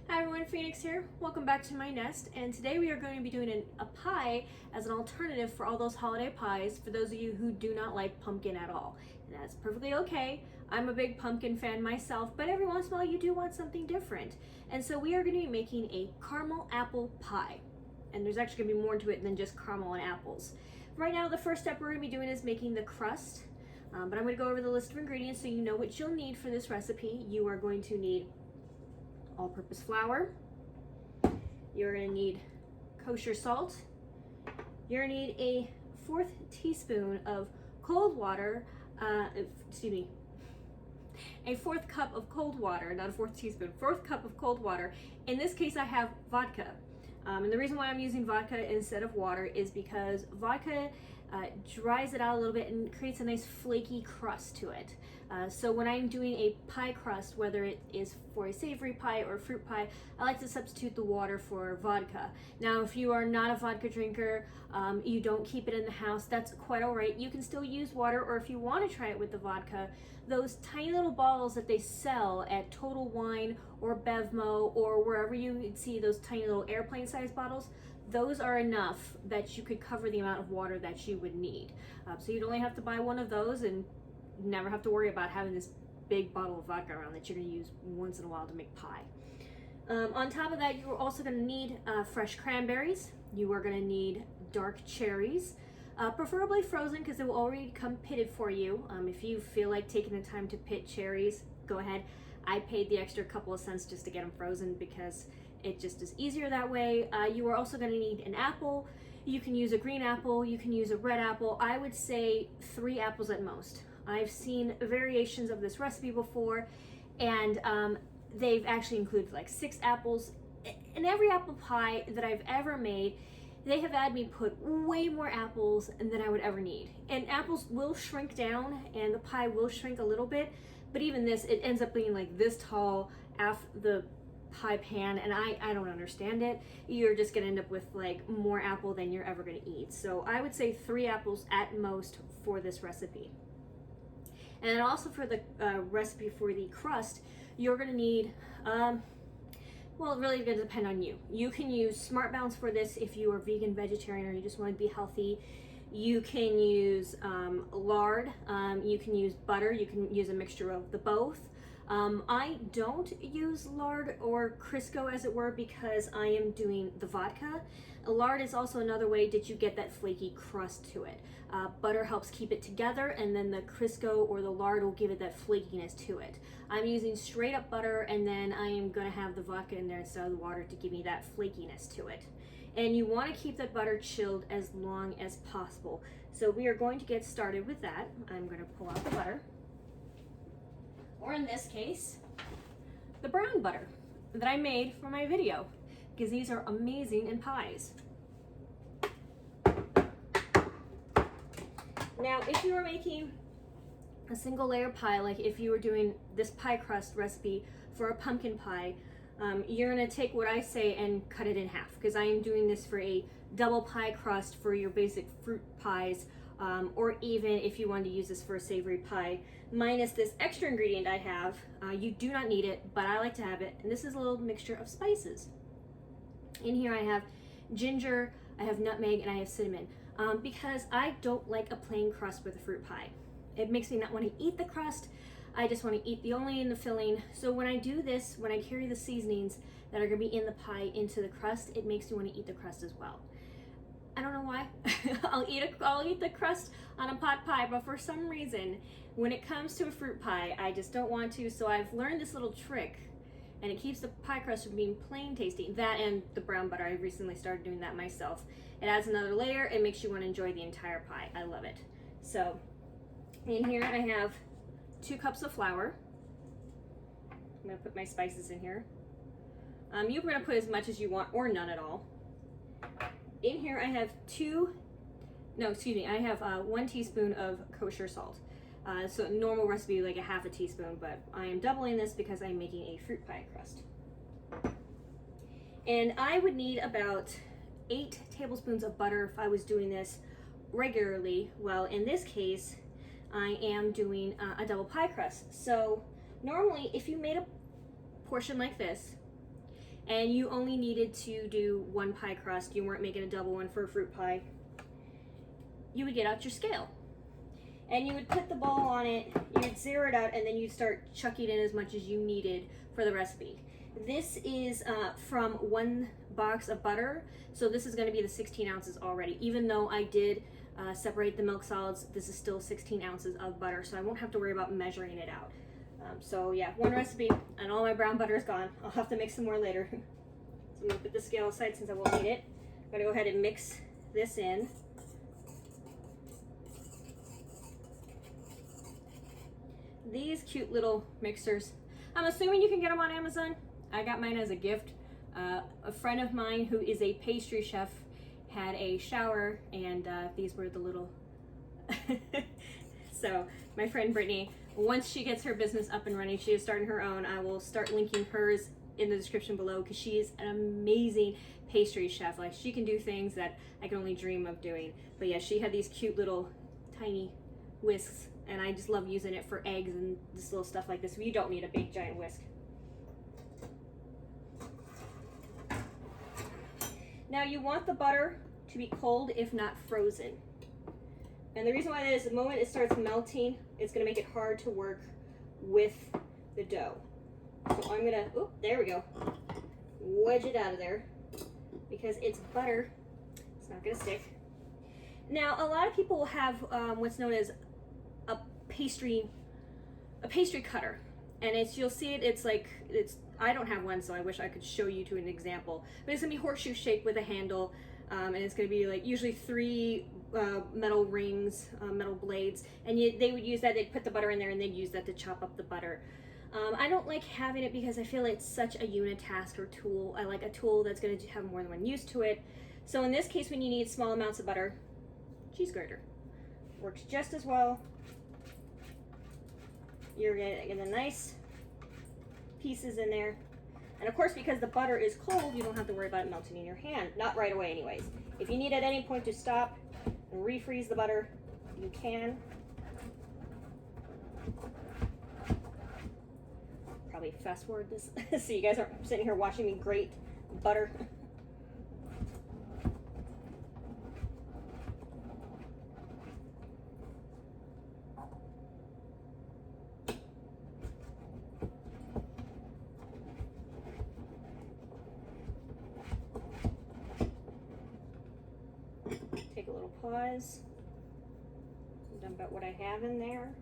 Hi everyone, Phoenix here. Welcome back to my nest, and today we are going to be doing a pie as an alternative for all those holiday pies for those of you who do not like pumpkin at all. And that's perfectly okay. I'm a big pumpkin fan myself, but every once in a while you do want something different. And so we are going to be making a caramel apple pie. And there's actually going to be more to it than just caramel and apples. Right now, the first step we're going to be doing is making the crust. But I'm going to go over the list of ingredients so you know what you'll need for this recipe. You are going to need all-purpose flour. You're going to need kosher salt. You're going to need a 1/4 teaspoon of cold water, a 1/4 cup of cold water, not a 1/4 teaspoon, 1/4 cup of cold water. In this case, I have vodka. And the reason why I'm using vodka instead of water is because vodka dries it out a little bit and creates a nice flaky crust to it. So when I'm doing a pie crust, whether it is for a savory pie or fruit pie, I like to substitute the water for vodka. Now, if you are not a vodka drinker, you don't keep it in the house, that's quite all right. You can still use water, or if you want to try it with the vodka, those tiny little bottles that they sell at Total Wine or Bevmo or wherever you see those tiny little airplane sized bottles, those are enough that you could cover the amount of water that you would need. So you'd only have to buy one of those and never have to worry about having this big bottle of vodka around that you're going to use once in a while to make pie. On top of that, you're also going to need fresh cranberries. You are going to need dark cherries, preferably frozen because they will already come pitted for you. If you feel like taking the time to pit cherries, go ahead. I paid the extra couple of cents just to get them frozen because it just is easier that way. You are also going to need an apple. You can use a green apple, you can use a red apple. I would say 3 apples at most. I've seen variations of this recipe before, and they've actually included like 6 apples. In every apple pie that I've ever made, they have had me put way more apples than I would ever need. And apples will shrink down and the pie will shrink a little bit, but even this, it ends up being like this tall after the pie pan, and I don't understand it. You're just gonna end up with like more apple than you're ever gonna eat. So I would say 3 apples at most for this recipe. And then also for the recipe for the crust, you're gonna need, well, it really gonna depend on you. You can use Smart Balance for this if you are vegan, vegetarian, or you just wanna be healthy. You can use lard, you can use butter, you can use a mixture of the both. I don't use lard or Crisco, as it were, because I am doing the vodka. Lard is also another way that you get that flaky crust to it. Butter helps keep it together, and then the Crisco or the lard will give it that flakiness to it. I'm using straight up butter, and then I am going to have the vodka in there instead of the water to give me that flakiness to it. And you want to keep that butter chilled as long as possible. So we are going to get started with that. I'm going to pull out the butter. Or in this case, the brown butter that I made for my video, because these are amazing in pies. Now, if you were making a single layer pie, like if you were doing this pie crust recipe for a pumpkin pie, you're gonna take what I say and cut it in half, because I am doing this for a double pie crust for your basic fruit pies, or even if you wanted to use this for a savory pie, minus this extra ingredient I have. You do not need it, but I like to have it, and this is a little mixture of spices. In here I have ginger, I have nutmeg, and I have cinnamon, because I don't like a plain crust with a fruit pie. It makes me not want to eat the crust. I just want to eat the only in the filling. So when I do this, when I carry the seasonings that are going to be in the pie into the crust, it makes me want to eat the crust as well. I don't know why. I'll eat the crust on a pot pie, but for some reason, when it comes to a fruit pie, I just don't want to. So I've learned this little trick, and it keeps the pie crust from being plain tasty. That and the brown butter, I recently started doing that myself. It adds another layer. It makes you want to enjoy the entire pie. I love it. So in here I have 2 cups of flour. I'm gonna put my spices in here. You're gonna put as much as you want or none at all. In here I have 1 teaspoon of kosher salt. So normal recipe like a 1/2 teaspoon, but I am doubling this because I'm making a fruit pie crust. And I would need about 8 tablespoons of butter if I was doing this regularly. Well, in this case, I am doing a double pie crust. So normally if you made a portion like this, and you only needed to do one pie crust, you weren't making a double one for a fruit pie, you would get out your scale. And you would put the ball on it, you would zero it out, and then you'd start chucking in as much as you needed for the recipe. This is from 1 box of butter, so this is going to be the 16 ounces already. Even though I did separate the milk solids, this is still 16 ounces of butter, so I won't have to worry about measuring it out. So yeah, 1 recipe, and all my brown butter is gone. I'll have to make some more later. So I'm going to put the scale aside since I won't need it. I'm going to go ahead and mix this in. These cute little mixers, I'm assuming you can get them on Amazon. I got mine as a gift. A friend of mine who is a pastry chef had a shower, and these were the little so my friend Brittany, once she gets her business up and running, she is starting her own. I will start linking hers in the description below, because she is an amazing pastry chef. Like, she can do things that I can only dream of doing. But yeah, she had these cute little tiny whisks, and I just love using it for eggs and this little stuff like this. You don't need a big giant whisk. Now you want the butter to be cold, if not frozen. And the reason why that is, the moment it starts melting, it's going to make it hard to work with the dough. So I'm going to, oh, there we go, wedge it out of there, because it's butter. It's not going to stick. Now, a lot of people will have what's known as a pastry cutter. And you'll see it, I don't have one, so I wish I could show you to an example. But it's going to be horseshoe shaped with a handle, and it's going to be like usually 3 metal rings, metal blades, and they would use that. They'd put the butter in there, and they'd use that to chop up the butter. I don't like having it because I feel it's such a unitasker tool. I like a tool that's going to have more than one use to it. So in this case, when you need small amounts of butter, cheese grater works just as well. You're getting the nice pieces in there. And of course, because the butter is cold, you don't have to worry about it melting in your hand. Not right away anyways. If you need at any point to stop and refreeze the butter, you can. Probably fast forward this so you guys aren't sitting here watching me grate butter. Take a little pause. I'm done about what I have in there.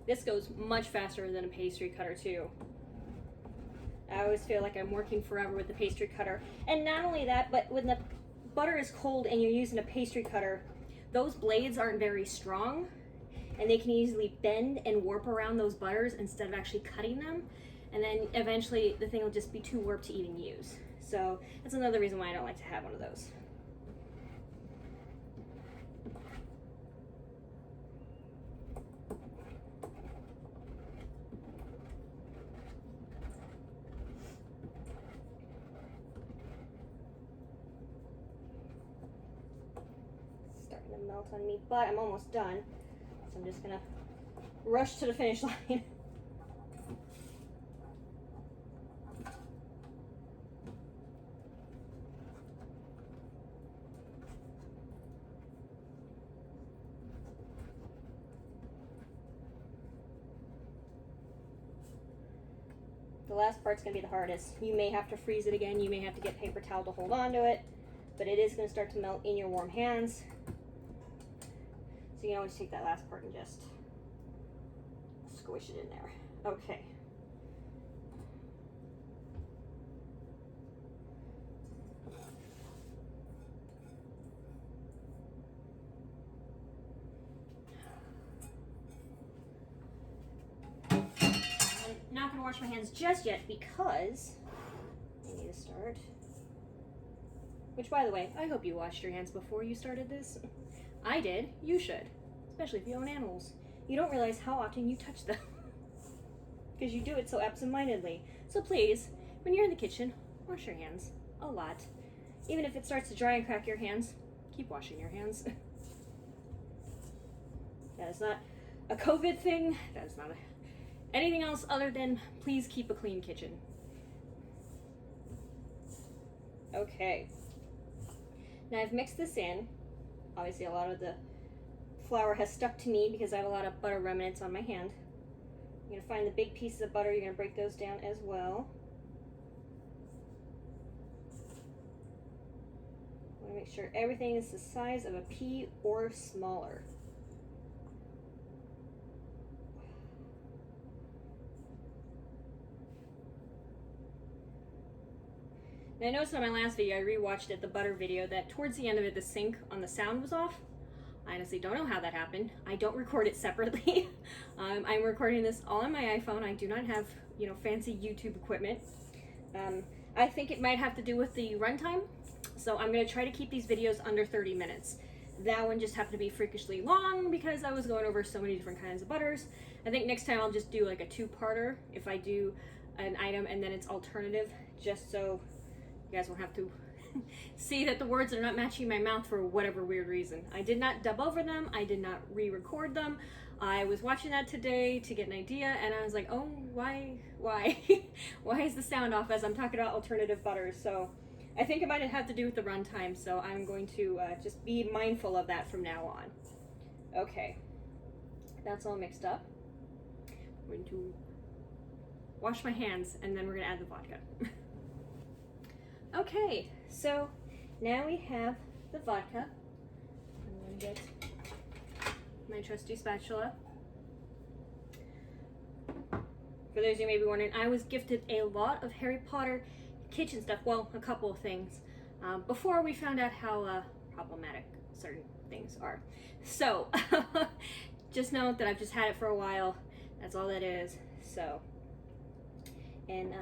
This goes much faster than a pastry cutter too. I always feel like I'm working forever with the pastry cutter. And not only that, but when the butter is cold and you're using a pastry cutter, those blades aren't very strong, and they can easily bend and warp around those butters instead of actually cutting them. And then eventually the thing will just be too warped to even use. So that's another reason why I don't like to have one of those. Starting to melt on me, but I'm almost done. So I'm just gonna rush to the finish line. The last part's gonna be the hardest. You may have to freeze it again. You may have to get paper towel to hold on to it, but it is gonna start to melt in your warm hands. So you can always take that last part and just squish it in there. Okay. I'm not gonna wash my hands just yet because I need to start. Which, by the way, I hope you washed your hands before you started this. I did. You should. Especially if you own animals. You don't realize how often you touch them. Because you do it so absentmindedly. So please, when you're in the kitchen, wash your hands. A lot. Even if it starts to dry and crack your hands, keep washing your hands. That's not a COVID thing. That's not anything else other than please keep a clean kitchen. Okay. Now I've mixed this in. Obviously a lot of the flour has stuck to me because I have a lot of butter remnants on my hand. You're gonna find the big pieces of butter, you're gonna break those down as well. I wanna make sure everything is the size of a pea or smaller. Now I noticed on my last video, I rewatched it, the butter video, that towards the end of it, the sync on the sound was off. I honestly don't know how that happened. I don't record it separately. I'm recording this all on my iPhone. I do not have, you know, fancy YouTube equipment. I think it might have to do with the runtime. So I'm gonna try to keep these videos under 30 minutes. That one just happened to be freakishly long because I was going over so many different kinds of butters. I think next time I'll just do like a two-parter if I do an item and then it's alternative, just so you guys won't have to see that the words are not matching my mouth for whatever weird reason. I did not dub over them. I did not re-record them. I was watching that today to get an idea and I was like, oh, why? Why is the sound off as I'm talking about alternative butters? So I think it might have to do with the runtime, so I'm going to just be mindful of that from now on. Okay, that's all mixed up. I'm going to wash my hands and then we're gonna add the vodka. Okay, so now we have the vodka. I'm going to get my trusty spatula. For those of you who may be wondering, I was gifted a lot of Harry Potter kitchen stuff, well, a couple of things, before we found out how problematic certain things are. So, just know that I've just had it for a while. That's all that is. So, and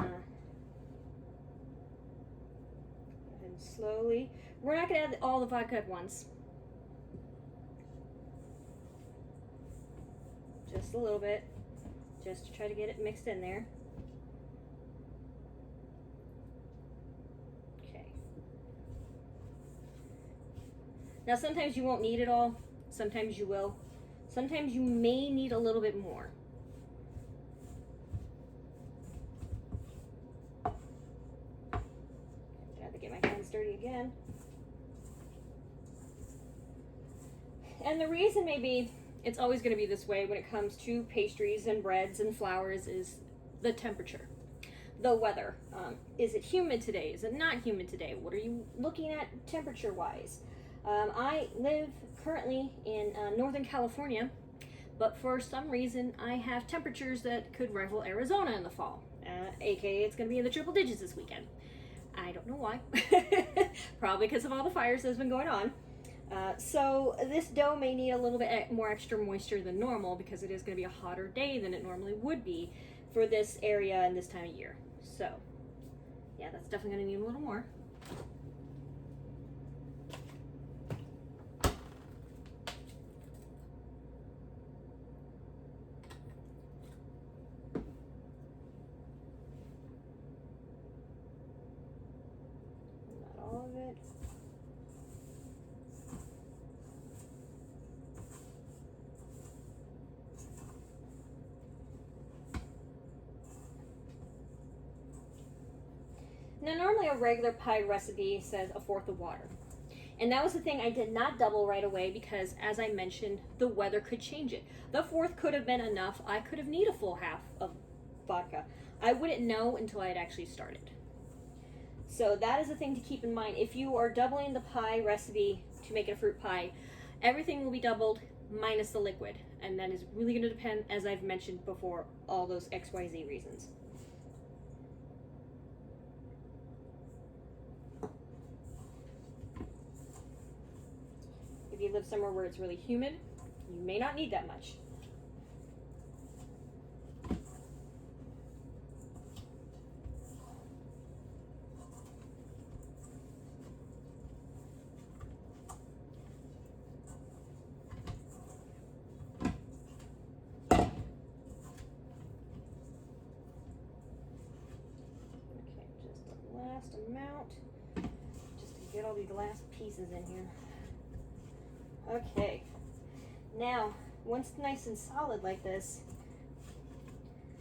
slowly. We're not going to add all the vodka at once. Just a little bit. Just to try to get it mixed in there. Okay. Now sometimes you won't need it all. Sometimes you will. Sometimes you may need a little bit more. Dirty again. And the reason maybe it's always going to be this way when it comes to pastries and breads and flours is the temperature, the weather. Is it humid today? Is it not humid today? What are you looking at temperature wise? I live currently in Northern California, but for some reason I have temperatures that could rival Arizona in the fall, aka it's going to be in the triple digits this weekend. I don't know why. Probably because of all the fires that's been going on. So this dough may need a little bit more extra moisture than normal because it is going to be a hotter day than it normally would be for this area and this time of year. So yeah, that's definitely going to need a little more. Now normally a regular pie recipe says 1/4 of water. And that was the thing I did not double right away because as I mentioned, the weather could change it. The 1/4 could have been enough. I could have needed a full half of vodka. I wouldn't know until I had actually started. So that is a thing to keep in mind. If you are doubling the pie recipe to make it a fruit pie, everything will be doubled minus the liquid. And that is really going to depend, as I've mentioned before, all those XYZ reasons. If you live somewhere where it's really humid, you may not need that much. Okay, just the last amount, just to get all these last pieces in here. Okay, now once it's nice and solid like this,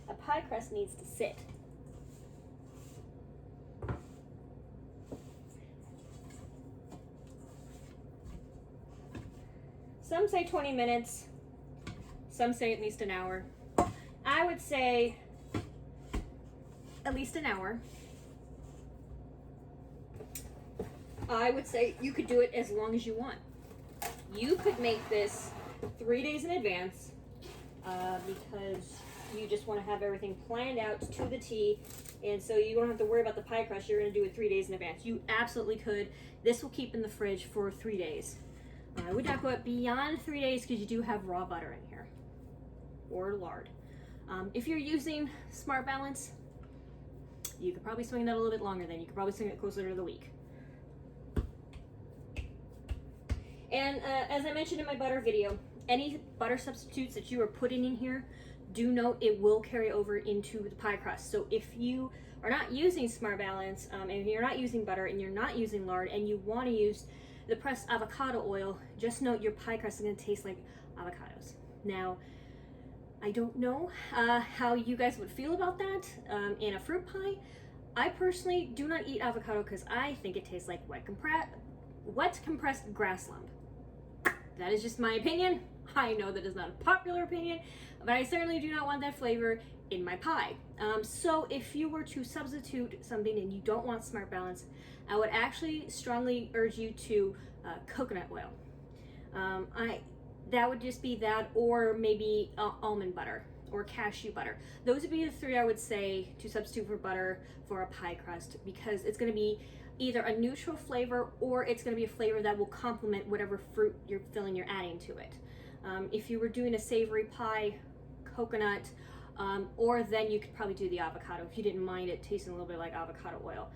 a pie crust needs to sit. Some say 20 minutes, some say at least an hour. I would say at least an hour. I would say you could do it as long as you want. You could make this 3 days in advance because you just want to have everything planned out to the T, and so you don't have to worry about the pie crust. You're going to do it 3 days in advance. You absolutely could. This will keep in the fridge for 3 days. I would not go up beyond 3 days because you do have raw butter in here or lard. If you're using Smart Balance, you could probably swing that a little bit longer. Then you could probably swing it closer to the week. And as I mentioned in my butter video, any butter substitutes that you are putting in here, do note it will carry over into the pie crust. So if you are not using Smart Balance, and you're not using butter and you're not using lard, and you want to use the pressed avocado oil, just note your pie crust is going to taste like avocados. Now, I don't know how you guys would feel about that in a fruit pie. I personally do not eat avocado because I think it tastes like wet compressed grass lump. That is just my opinion. I know that is not a popular opinion, but I certainly do not want that flavor in my pie. So if you were to substitute something and you don't want Smart Balance, I would actually strongly urge you to coconut oil. That would just be that, or maybe almond butter or cashew butter. Those would be the three I would say to substitute for butter for a pie crust, because it's going to be either a neutral flavor or it's going to be a flavor that will complement whatever fruit you're adding to it. If you were doing a savory pie, coconut, or then you could probably do the avocado if you didn't mind it tasting a little bit like avocado oil.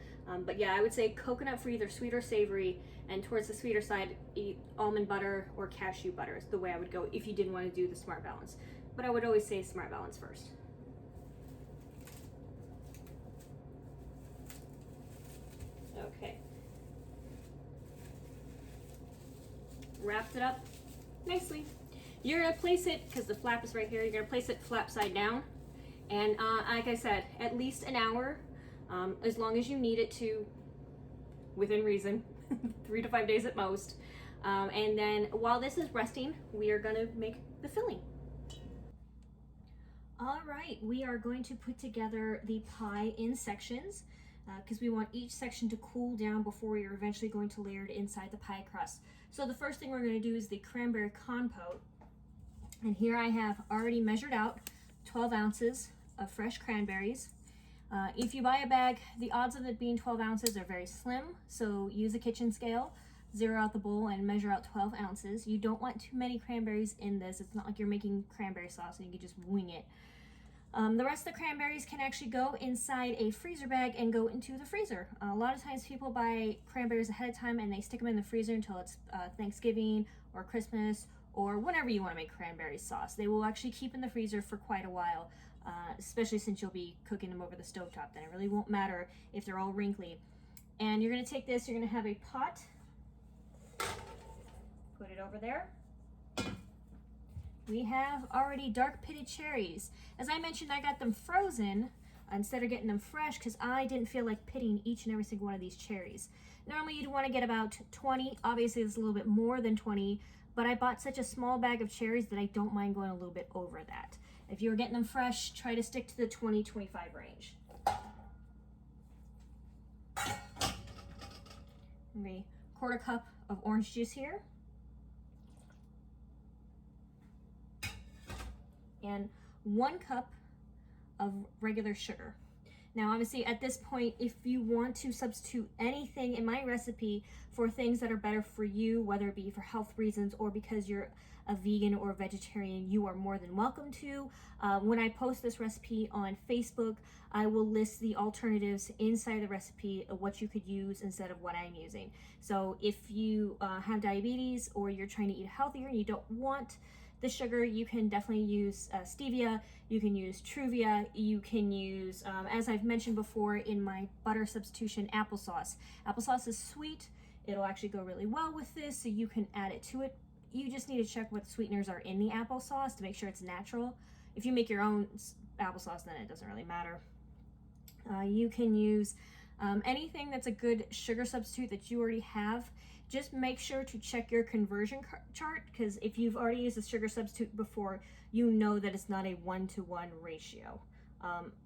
But yeah, I would say coconut for either sweet or savory, and towards the sweeter side, almond butter or cashew butter is the way I would go if you didn't want to do the Smart Balance. But I would always say Smart Balance first. Okay. Wrapped it up nicely. You're gonna place it, because the flap is right here, you're gonna place it flap side down. And like I said, at least an hour, as long as you need it to, within reason, 3 to 5 days at most. And then while this is resting, we are gonna make the filling. All right, we are going to put together the pie in sections because we want each section to cool down before you're eventually going to layer it inside the pie crust. So the first thing we're going to do is the cranberry compote. And here I have already measured out 12 ounces of fresh cranberries. If you buy a bag, the odds of it being 12 ounces are very slim, so use a kitchen scale, zero out the bowl, and measure out 12 ounces. You don't want too many cranberries in this. It's not like you're making cranberry sauce and you can just wing it. The rest of the cranberries can actually go inside a freezer bag and go into the freezer. A lot of times people buy cranberries ahead of time and they stick them in the freezer until it's Thanksgiving or Christmas or whenever you want to make cranberry sauce. They will actually keep in the freezer for quite a while, especially since you'll be cooking them over the stovetop. Then it really won't matter if they're all wrinkly. And you're going to take this, you're going to have a pot, put it over there. We have already dark pitted cherries. As I mentioned, I got them frozen instead of getting them fresh because I didn't feel like pitting each and every single one of these cherries. Normally you'd want to get about 20. Obviously it's a little bit more than 20, but I bought such a small bag of cherries that I don't mind going a little bit over that. If you were getting them fresh, try to stick to the 20-25 range. A quarter cup of orange juice here. And 1 cup of regular sugar. Now obviously at this point, if you want to substitute anything in my recipe for things that are better for you, whether it be for health reasons or because you're a vegan or a vegetarian, you are more than welcome to. When I post this recipe on Facebook, I will list the alternatives inside the recipe of what you could use instead of what I'm using. So if you have diabetes or you're trying to eat healthier and you don't want the sugar, you can definitely use stevia, you can use Truvia, you can use, as I've mentioned before in my butter substitution, applesauce. Applesauce is sweet, it'll actually go really well with this, so you can add it to it you just need to check what sweeteners are in the applesauce to make sure it's natural. If you make your own applesauce, then it doesn't really matter. You can use anything that's a good sugar substitute that you already have. Just make sure to check your conversion chart, because if you've already used a sugar substitute before, you know that it's not a 1-to-1 ratio.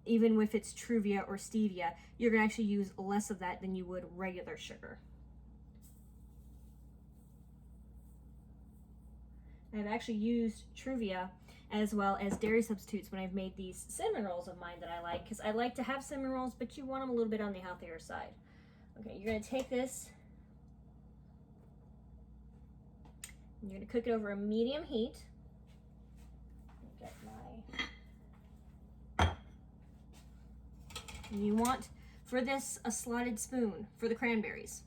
Even if it's Truvia or stevia, you're going to actually use less of that than you would regular sugar. I've actually used Truvia as well as dairy substitutes when I've made these cinnamon rolls of mine that I like, because I like to have cinnamon rolls, but you want them a little bit on the healthier side. Okay, you're going to take this, and you're going to cook it over a medium heat. Get my... And you want, for this, a slotted spoon for the cranberries.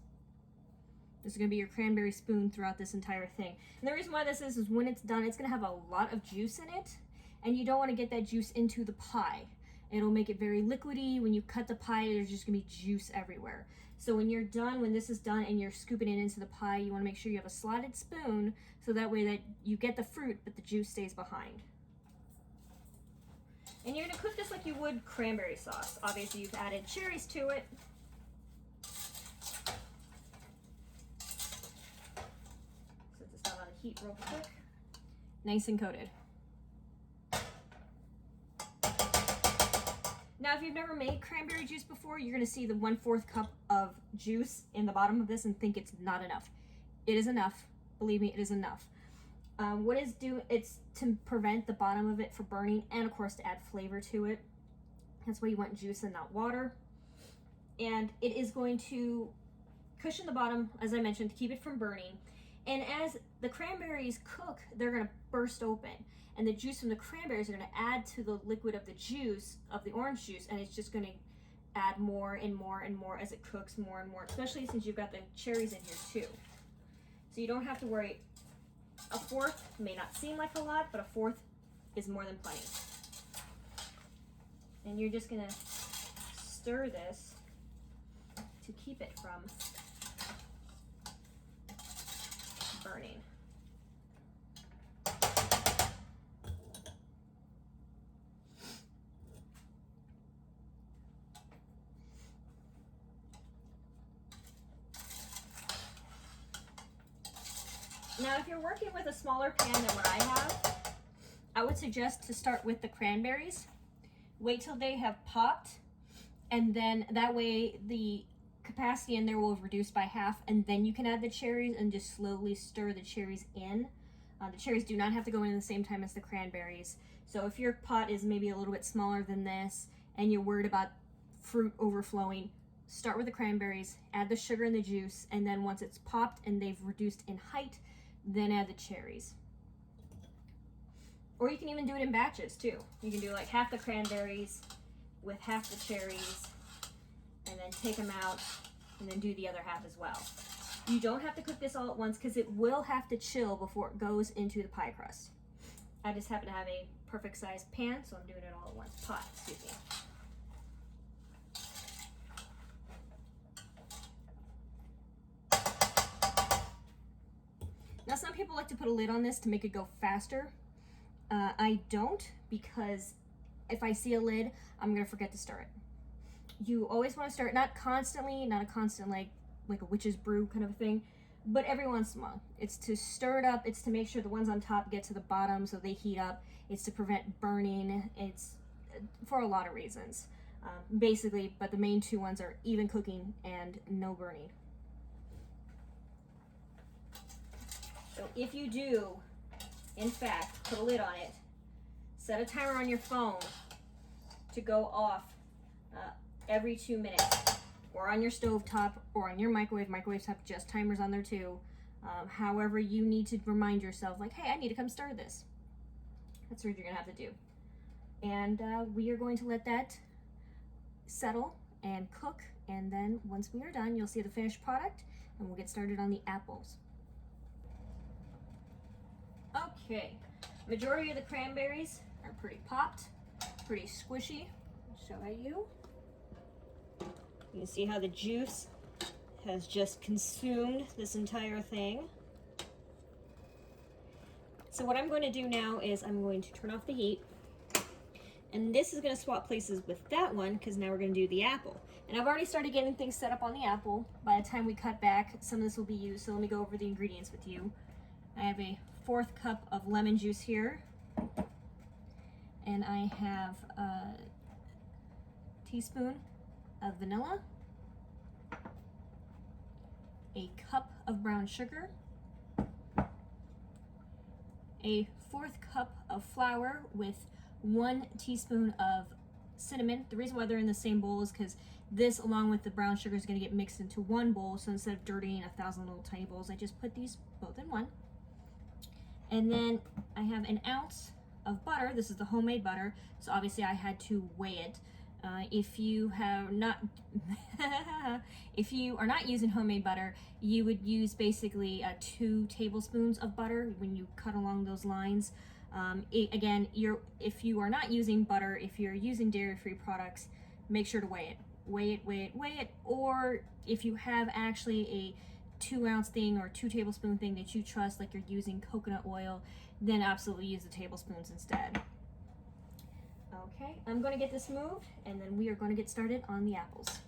This is going to be your cranberry spoon throughout this entire thing. And the reason why this is when it's done, it's going to have a lot of juice in it, and you don't want to get that juice into the pie. It'll make it very liquidy. When you cut the pie, there's just going to be juice everywhere. So when you're done, when this is done and you're scooping it into the pie, you want to make sure you have a slotted spoon, so that way that you get the fruit, but the juice stays behind. And you're going to cook this like you would cranberry sauce. Obviously, you've added cherries to it. Heat real quick. Nice and coated. Now, if you've never made cranberry juice before, you're going to see the 1/4 cup of juice in the bottom of this and think it's not enough. It is enough. Believe me, it is enough. It's to prevent the bottom of it from burning, and of course to add flavor to it. That's why you want juice and not water. And it is going to cushion the bottom, as I mentioned, to keep it from burning. And as the cranberries cook, they're going to burst open, and the juice from the cranberries are going to add to the liquid of the juice, of the orange juice, and it's just going to add more and more and more as it cooks more and more, especially since you've got the cherries in here too. So you don't have to worry. A 1/4 may not seem like a lot, but a 1/4 is more than plenty. And you're just going to stir this to keep it from burning. Now, if you're working with a smaller pan than what I have, I would suggest to start with the cranberries. Wait till they have popped, and then that way the capacity in there will have reduced by half, and then you can add the cherries and just slowly stir the cherries in. The cherries do not have to go in at the same time as the cranberries. So if your pot is maybe a little bit smaller than this and you're worried about fruit overflowing, start with the cranberries, add the sugar and the juice, and then once it's popped and they've reduced in height, then add the cherries. Or you can even do it in batches too. You can do like half the cranberries with half the cherries, and then take them out, and then do the other half as well. You don't have to cook this all at once, because it will have to chill before it goes into the pie crust. I just happen to have a perfect sized pan, so I'm doing it all at once. Pot, excuse me. Now, some people like to put a lid on this to make it go faster. I don't, because if I see a lid, I'm going to forget to stir it. You always want to stir it, not constantly, not a constant like a witch's brew kind of a thing, but every once in a while. It's to stir it up, it's to make sure the ones on top get to the bottom so they heat up, it's to prevent burning, it's for a lot of reasons. Basically, but the main two ones are even cooking and no burning. So if you do, in fact, put a lid on it, set a timer on your phone to go off every 2 minutes, or on your stovetop, or on your microwave. Microwaves have just timers on there too. However, you need to remind yourself, like, hey, I need to come stir this. That's what you're gonna have to do. And we are going to let that settle and cook, and then once we are done, you'll see the finished product, and we'll get started on the apples. Okay, majority of the cranberries are pretty popped, pretty squishy. I'll show you. You can see how the juice has just consumed this entire thing. So what I'm going to do now is I'm going to turn off the heat. And this is going to swap places with that one because now we're going to do the apple. And I've already started getting things set up on the apple. By the time we cut back, some of this will be used. So let me go over the ingredients with you. I have a 1/4 cup of lemon juice here. And I have a teaspoon of vanilla, a cup of brown sugar, a 1/4 cup of flour with 1 teaspoon of cinnamon. The reason why they're in the same bowl is because this, along with the brown sugar, is going to get mixed into one bowl. So instead of dirtying 1,000 little tiny bowls, I just put these both in one. And then I have an ounce of butter. This is the homemade butter, so obviously I had to weigh it. If you have not, if you are not using homemade butter, you would use basically 2 tablespoons of butter when you cut along those lines. Again, if you are not using butter, if you're using dairy-free products, make sure to weigh it. Weigh it. Or if you have actually a 2-ounce thing or 2 tablespoon thing that you trust, like you're using coconut oil, then absolutely use the tablespoons instead. Okay, I'm going to get this moved, and then we are going to get started on the apples.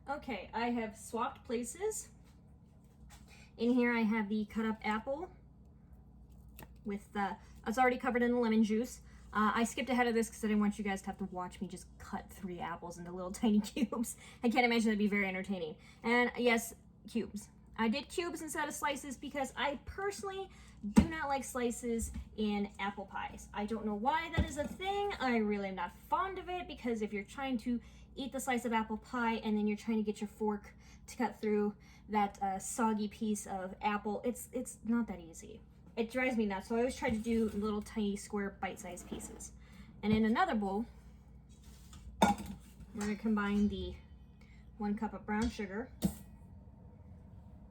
Okay, I have swapped places. In here I have the cut up apple with it's already covered in the lemon juice. I skipped ahead of this because I didn't want you guys to have to watch me just cut 3 apples into little tiny cubes. I can't imagine that'd be very entertaining. And yes, cubes. I did cubes instead of slices because I personally do not like slices in apple pies. I don't know why that is a thing. I really am not fond of it because if you're trying to eat the slice of apple pie and then you're trying to get your fork to cut through that soggy piece of apple, it's not that easy. It drives me nuts, so I always try to do little tiny square bite-sized pieces. And in another bowl, we're going to combine the 1 cup of brown sugar,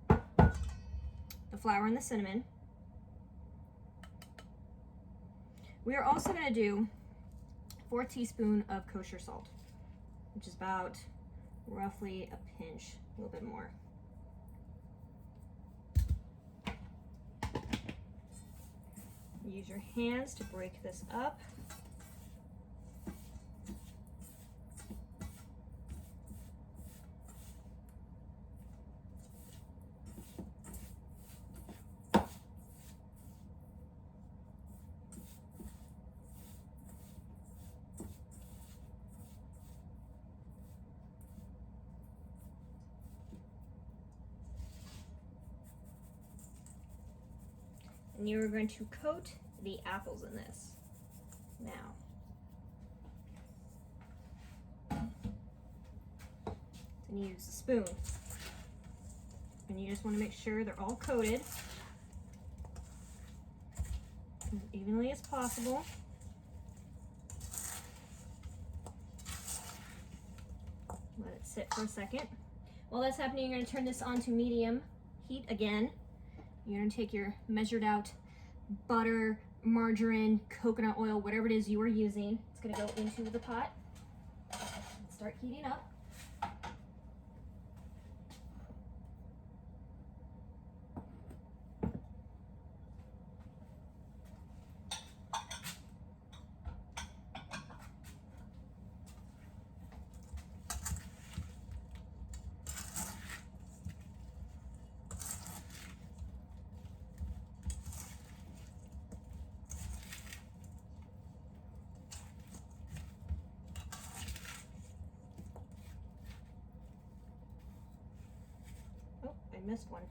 the flour and the cinnamon. We are also going to do 4 teaspoons of kosher salt, which is about roughly a pinch, a little bit more. Use your hands to break this up. And you are going to coat the apples in this. Now, then you use a spoon. And you just want to make sure they're all coated as evenly as possible. Let it sit for a second. While that's happening, you're going to turn this on to medium heat again. You're going to take your measured out butter, margarine, coconut oil, whatever it is you are using. It's going to go into the pot and start heating up. I missed one.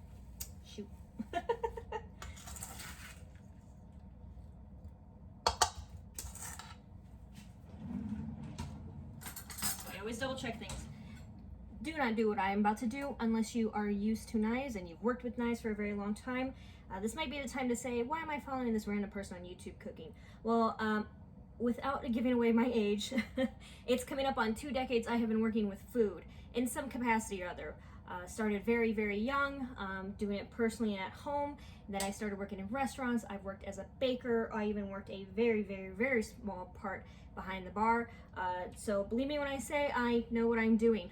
Shoot. I always double check things. Do not do what I am about to do unless you are used to knives and you've worked with knives for a very long time. This might be the time to say, why am I following this random person on YouTube cooking? Well, without giving away my age, it's coming up on 2 decades I have been working with food in some capacity or other. Started very, very young, doing it personally and at home. Then I started working in restaurants. I've worked as a baker. I even worked a very, very, very small part behind the bar. So believe me when I say I know what I'm doing.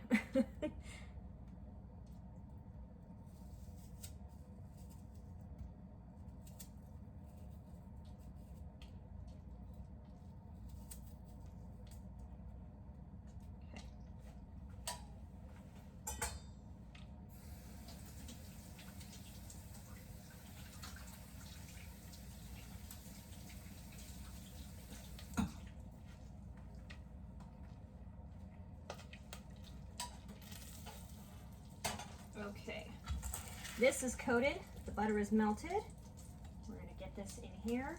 Okay, this is coated, the butter is melted. We're gonna get this in here.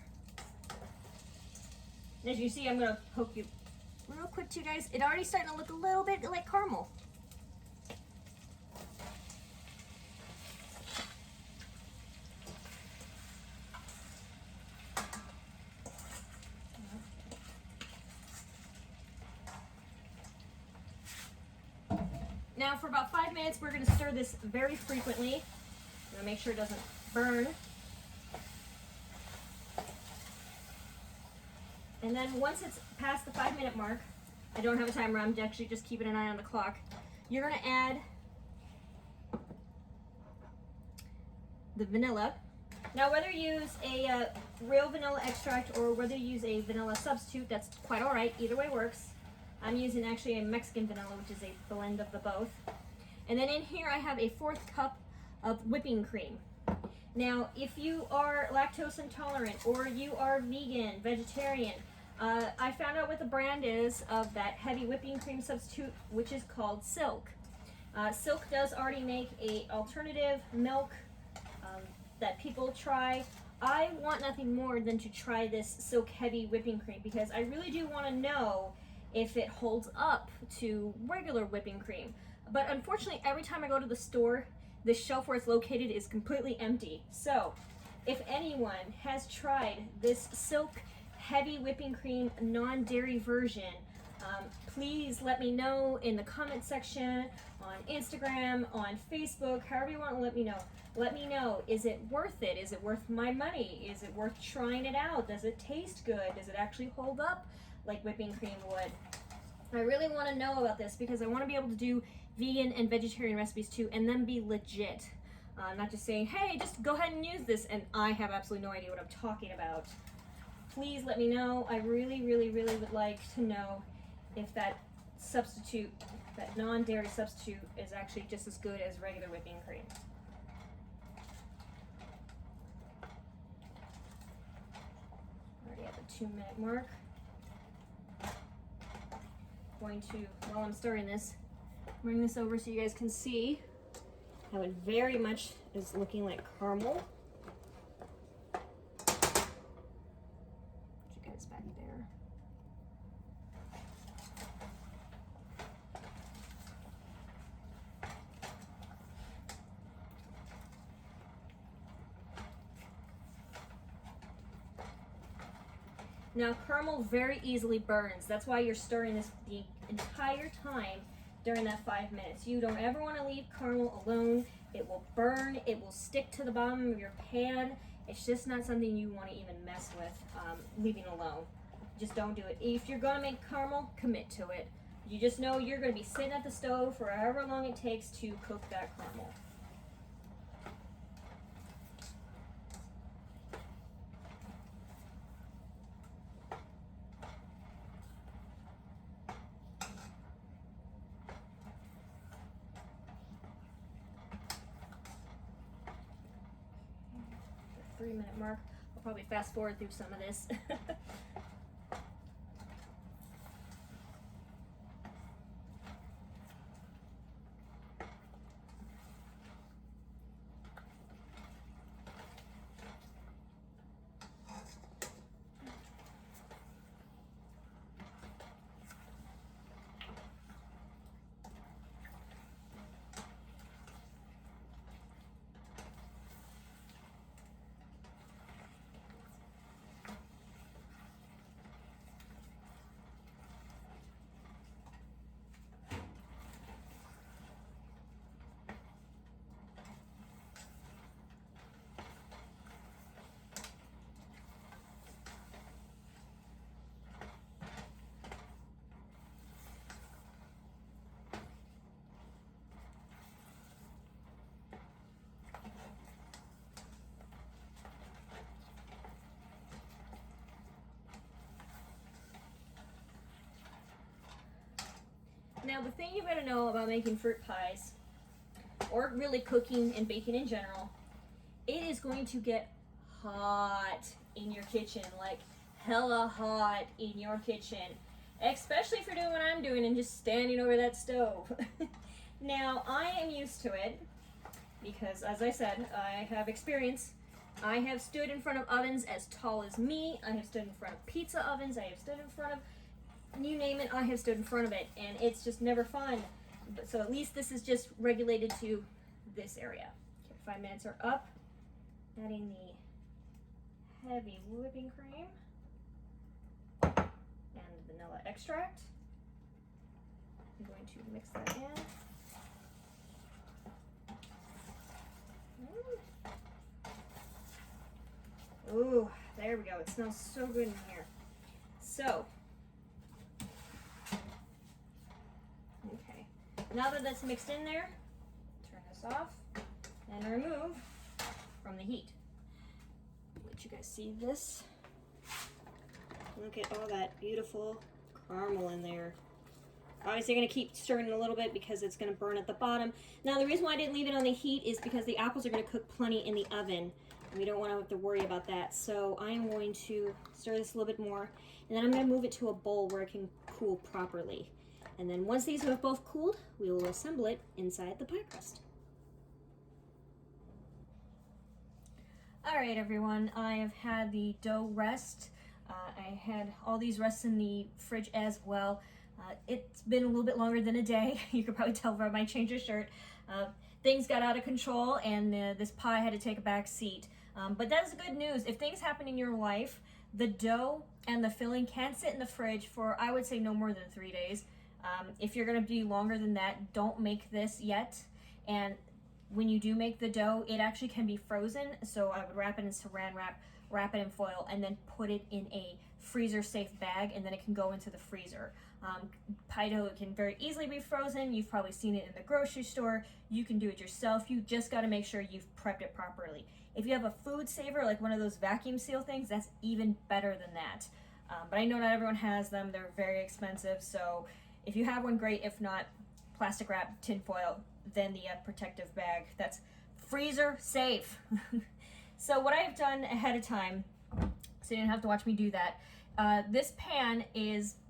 And as you see, I'm gonna poke you real quick to you guys. It's already starting to look a little bit like caramel. Now for about 5 minutes, we're gonna stir this very frequently. I'm gonna make sure it doesn't burn. And then once it's past the 5-minute mark, I don't have a timer, I'm actually just keeping an eye on the clock. You're gonna add the vanilla. Now whether you use a real vanilla extract or whether you use a vanilla substitute, that's quite all right, either way works. I'm using actually a Mexican vanilla, which is a blend of the both. And then in here I have a 1/4 cup of whipping cream. Now, if you are lactose intolerant or you are vegan, vegetarian, I found out what the brand is of that heavy whipping cream substitute, which is called Silk. Silk does already make a alternative milk that people try. I want nothing more than to try this Silk heavy whipping cream because I really do want to know if it holds up to regular whipping cream. But unfortunately, every time I go to the store, the shelf where it's located is completely empty. So if anyone has tried this Silk heavy whipping cream non-dairy version, please let me know in the comment section, on Instagram, on Facebook, however you want to let me know. Let me know, is it worth it? Is it worth my money? Is it worth trying it out? Does it taste good? Does it actually hold up like whipping cream would? I really want to know about this because I want to be able to do vegan and vegetarian recipes too and then be legit. Not just saying, hey, just go ahead and use this and I have absolutely no idea what I'm talking about. Please let me know. I really, really, really would like to know if that substitute, that non-dairy substitute, is actually just as good as regular whipping cream. Already at the 2-minute mark. Going to, while I'm stirring this, bring this over so you guys can see how it very much is looking like caramel. Put you guys back there. Now caramel very easily burns. That's why you're stirring this the entire time during that 5 minutes. You don't ever want to leave caramel alone. It will burn, it will stick to the bottom of your pan. It's just not something you want to even mess with, leaving alone. Just don't do it. If you're gonna make caramel, commit to it. You just know you're gonna be sitting at the stove for however long it takes to cook that caramel. The 3-minute mark. I'll probably fast forward through some of this. Now the thing you gotta know about making fruit pies, or really cooking and baking in general, it is going to get hot in your kitchen, like hella hot in your kitchen, especially if you're doing what I'm doing and just standing over that stove. Now I am used to it. because, as I said, I have experience. I have stood in front of ovens as tall as me. I have stood in front of pizza ovens. I have stood in front of, you name it, I have stood in front of it, and it's just never fun. But so at least this is just regulated to this area. Okay, 5 minutes are up. Adding the heavy whipping cream and vanilla extract. I'm going to mix that in. Ooh, there we go. It smells so good in here. So, okay. Now that that's mixed in there, turn this off and remove from the heat. Let you guys see this. Look at all that beautiful caramel in there. Obviously, you're going to keep stirring a little bit because it's going to burn at the bottom. Now, the reason why I didn't leave it on the heat is because the apples are going to cook plenty in the oven. And we don't want to have to worry about that. So I am going to stir this a little bit more. And then I'm going to move it to a bowl where it can cool properly. And then once these have both cooled, we will assemble it inside the pie crust. All right, everyone. I have had the dough rest. I had all these rests in the fridge as well. It's been a little bit longer than a day. You could probably tell by my change of shirt. Things got out of control and this pie had to take a back seat. But that's good news. If things happen in your life, the dough and the filling can sit in the fridge for, I would say, no more than 3 days. If you're going to be longer than that, don't make this yet. And when you do make the dough, it actually can be frozen. So I would wrap it in saran wrap, wrap it in foil, and then put it in a freezer safe bag, and then it can go into the freezer. Pie dough can very easily be frozen. You've probably seen it in the grocery store. You can do it yourself. You just got to make sure you've prepped it properly. If you have a food saver, like one of those vacuum seal things, that's even better than that. But I know not everyone has them. They're very expensive. So if you have one, great. If not, plastic wrap, tin foil, then the protective bag. That's freezer safe. So what I've done ahead of time, so you didn't have to watch me do that, this pan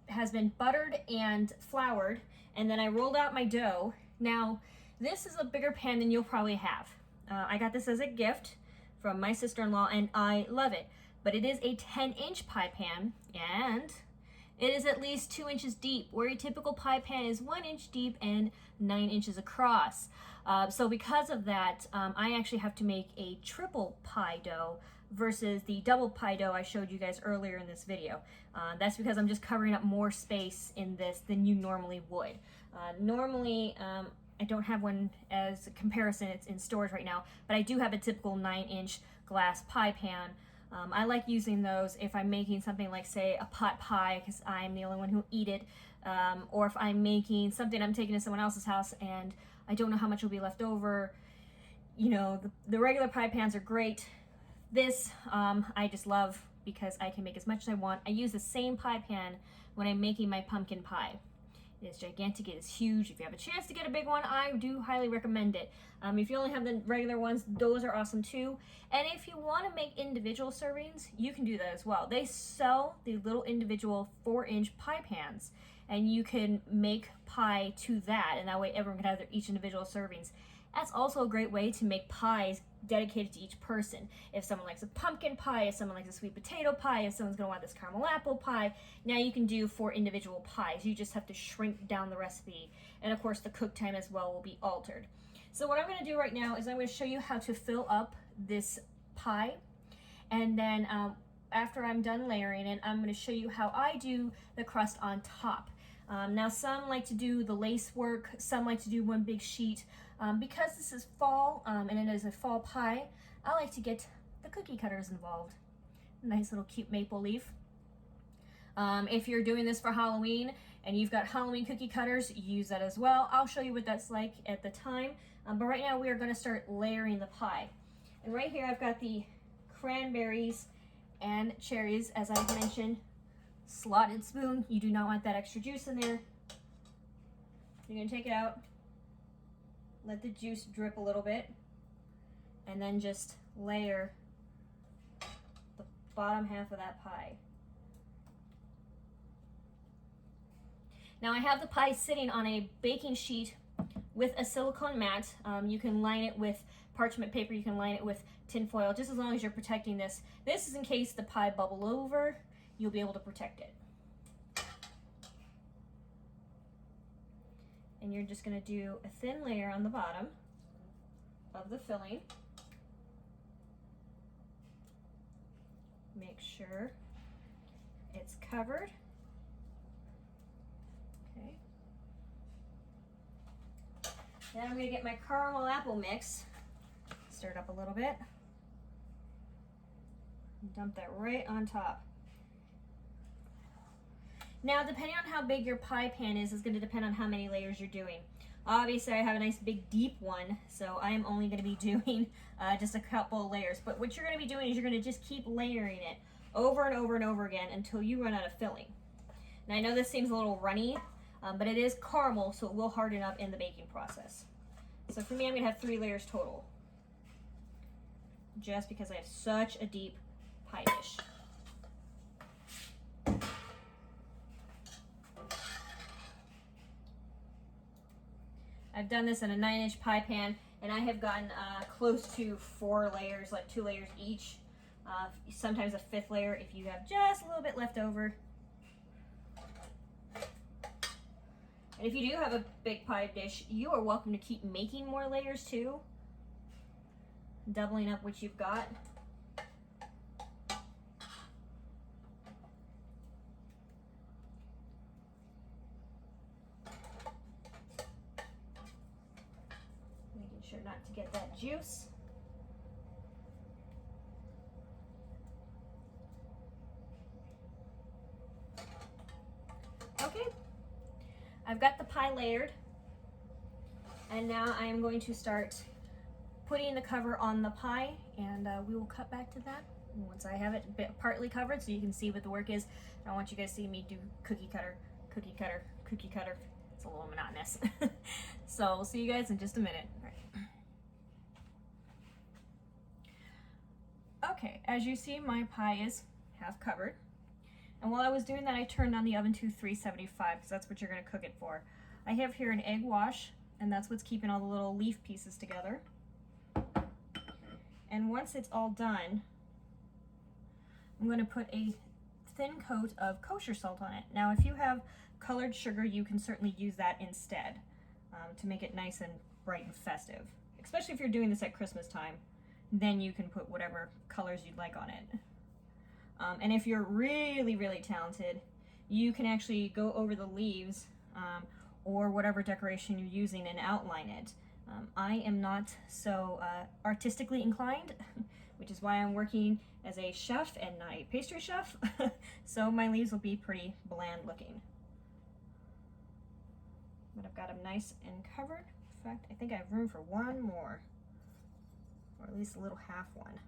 has been buttered and floured, and then I rolled out my dough. Now, this is a bigger pan than you'll probably have. I got this as a gift from my sister-in-law, and I love it. But it is a 10-inch pie pan, and it is at least 2 inches deep, where a typical pie pan is 1 inch deep and 9 inches across. So because of that, I actually have to make a triple pie dough versus the double pie dough I showed you guys earlier in this video. That's because I'm just covering up more space in this than you normally would. Normally, I don't have one as a comparison, it's in storage right now, but I do have a typical 9-inch glass pie pan. I like using those if I'm making something like, say, a pot pie, because I'm the only one who eat it, or if I'm making something I'm taking to someone else's house and I don't know how much will be left over. You know, the regular pie pans are great. This, I just love because I can make as much as I want. I use the same pie pan when I'm making my pumpkin pie. It is gigantic, it is huge. If you have a chance to get a big one, I do highly recommend it. If you only have the regular ones, those are awesome too. And if you want to make individual servings, you can do that as well. They sell the little individual 4-inch pie pans, and you can make pie to that, and that way everyone can have their each individual servings. That's also a great way to make pies dedicated to each person. If someone likes a pumpkin pie, if someone likes a sweet potato pie, if someone's gonna want this caramel apple pie, now you can do 4 individual pies. You just have to shrink down the recipe. And of course the cook time as well will be altered. So what I'm gonna do right now is I'm gonna show you how to fill up this pie. And then after I'm done layering it, I'm gonna show you how I do the crust on top. Now some like to do the lace work, some like to do one big sheet. Because this is fall and it is a fall pie, I like to get the cookie cutters involved. Nice little cute maple leaf. If you're doing this for Halloween and you've got Halloween cookie cutters, use that as well. I'll show you what that's like at the time. But right now we are going to start layering the pie. And right here I've got the cranberries and cherries, as I mentioned. Slotted spoon. You do not want that extra juice in there. You're going to take it out. Let the juice drip a little bit, and then just layer the bottom half of that pie. Now I have the pie sitting on a baking sheet with a silicone mat. You can line it with parchment paper, you can line it with tin foil, just as long as you're protecting this. This is in case the pie bubble over, you'll be able to protect it. And you're just going to do a thin layer on the bottom of the filling. Make sure it's covered. Okay. Then I'm going to get my caramel apple mix, stir it up a little bit, and dump that right on top. Now, depending on how big your pie pan is going to depend on how many layers you're doing. Obviously, I have a nice big deep one, so I am only going to be doing just a couple of layers. But what you're going to be doing is you're going to just keep layering it over and over and over again until you run out of filling. Now, I know this seems a little runny, but it is caramel, so it will harden up in the baking process. So for me, I'm going to have 3 layers total, just because I have such a deep pie dish. I've done this in a 9-inch pie pan, and I have gotten close to 4 layers, like 2 layers each. Sometimes a 5th layer if you have just a little bit left over. And if you do have a big pie dish, you are welcome to keep making more layers too, doubling up what you've got. Making sure not to get that juice. Okay, I've got the pie layered, and now I am going to start putting the cover on the pie, and we will cut back to that once I have it partly covered so you can see what the work is. I don't want you guys to see me do cookie cutter, cookie cutter, cookie cutter. It's a little monotonous. So we'll see you guys in just a minute. Okay, as you see, my pie is half covered. And while I was doing that, I turned on the oven to 375 because that's what you're going to cook it for. I have here an egg wash, and that's what's keeping all the little leaf pieces together. And once it's all done, I'm going to put a thin coat of kosher salt on it. Now, if you have colored sugar, you can certainly use that instead to make it nice and bright and festive. Especially if you're doing this at Christmas time, then you can put whatever colors you'd like on it. And if you're really, really talented, you can actually go over the leaves or whatever decoration you're using and outline it. I am not so artistically inclined, which is why I'm working as a chef and not a pastry chef. So my leaves will be pretty bland looking. But I've got them nice and covered. In fact, I think I have room for one more, or at least a little half one.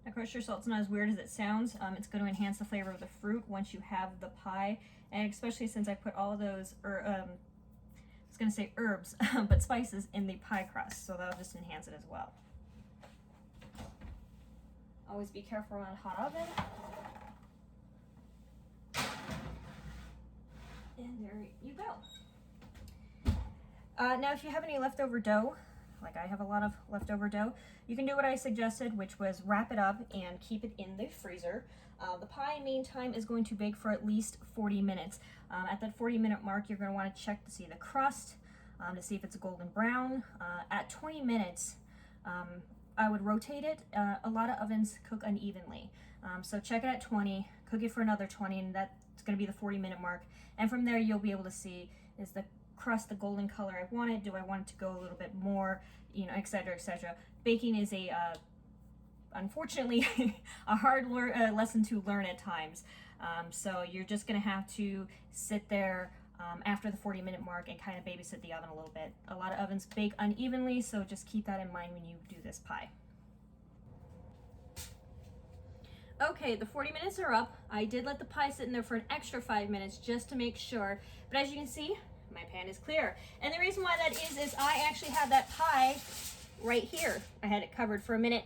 Now, kosher salt's not as weird as it sounds. It's going to enhance the flavor of the fruit once you have the pie, and especially since I put all of those, I was going to say herbs, but spices in the pie crust, so that'll just enhance it as well. Always be careful around a hot oven. And there you go. Now, if you have any leftover dough, like I have a lot of leftover dough, you can do what I suggested, which was wrap it up and keep it in the freezer. The pie, meantime, is going to bake for at least 40 minutes. At that 40-minute mark, you're going to want to check to see the crust, to see if it's a golden brown. At 20 minutes, I would rotate it. A lot of ovens cook unevenly. So check it at 20, cook it for another 20, and that's going to be the 40-minute mark. And from there, you'll be able to see, is the crust the golden color I wanted? Do I want it to go a little bit more, etc., etc. Baking is a unfortunately a hard lesson to learn at times. So you're just going to have to sit there after the 40-minute mark and kind of babysit the oven a little bit. A lot of ovens bake unevenly, so just keep that in mind when you do this pie. Okay, the 40 minutes are up. I did let the pie sit in there for an extra 5 minutes just to make sure. But as you can see, my pan is clear. And the reason why that is I actually have that pie right here. I had it covered for a minute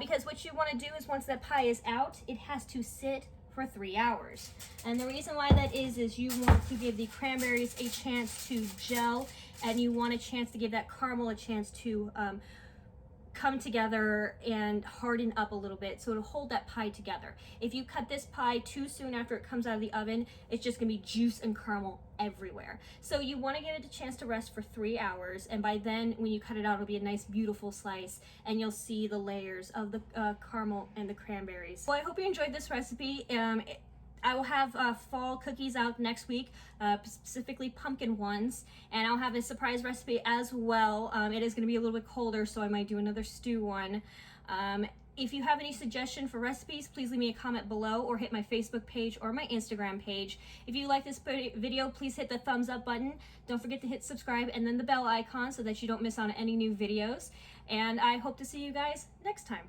because what you want to do is once that pie is out, it has to sit for 3 hours. And the reason why that is you want to give the cranberries a chance to gel, and you want a chance to give that caramel a chance to come together and harden up a little bit, so it'll hold that pie together. If you cut this pie too soon after it comes out of the oven, it's just gonna be juice and caramel everywhere. So you want to give it a chance to rest for 3 hours, and by then when you cut it out, it'll be a nice beautiful slice, and you'll see the layers of the caramel and the cranberries. Well, I hope you enjoyed this recipe. I will have fall cookies out next week, specifically pumpkin ones, and I'll have a surprise recipe as well. It is going to be a little bit colder, so I might do another stew one. If you have any suggestion for recipes, please leave me a comment below or hit my Facebook page or my Instagram page. If you like this video, please hit the thumbs up button. Don't forget to hit subscribe and then the bell icon so that you don't miss out on any new videos. And I hope to see you guys next time.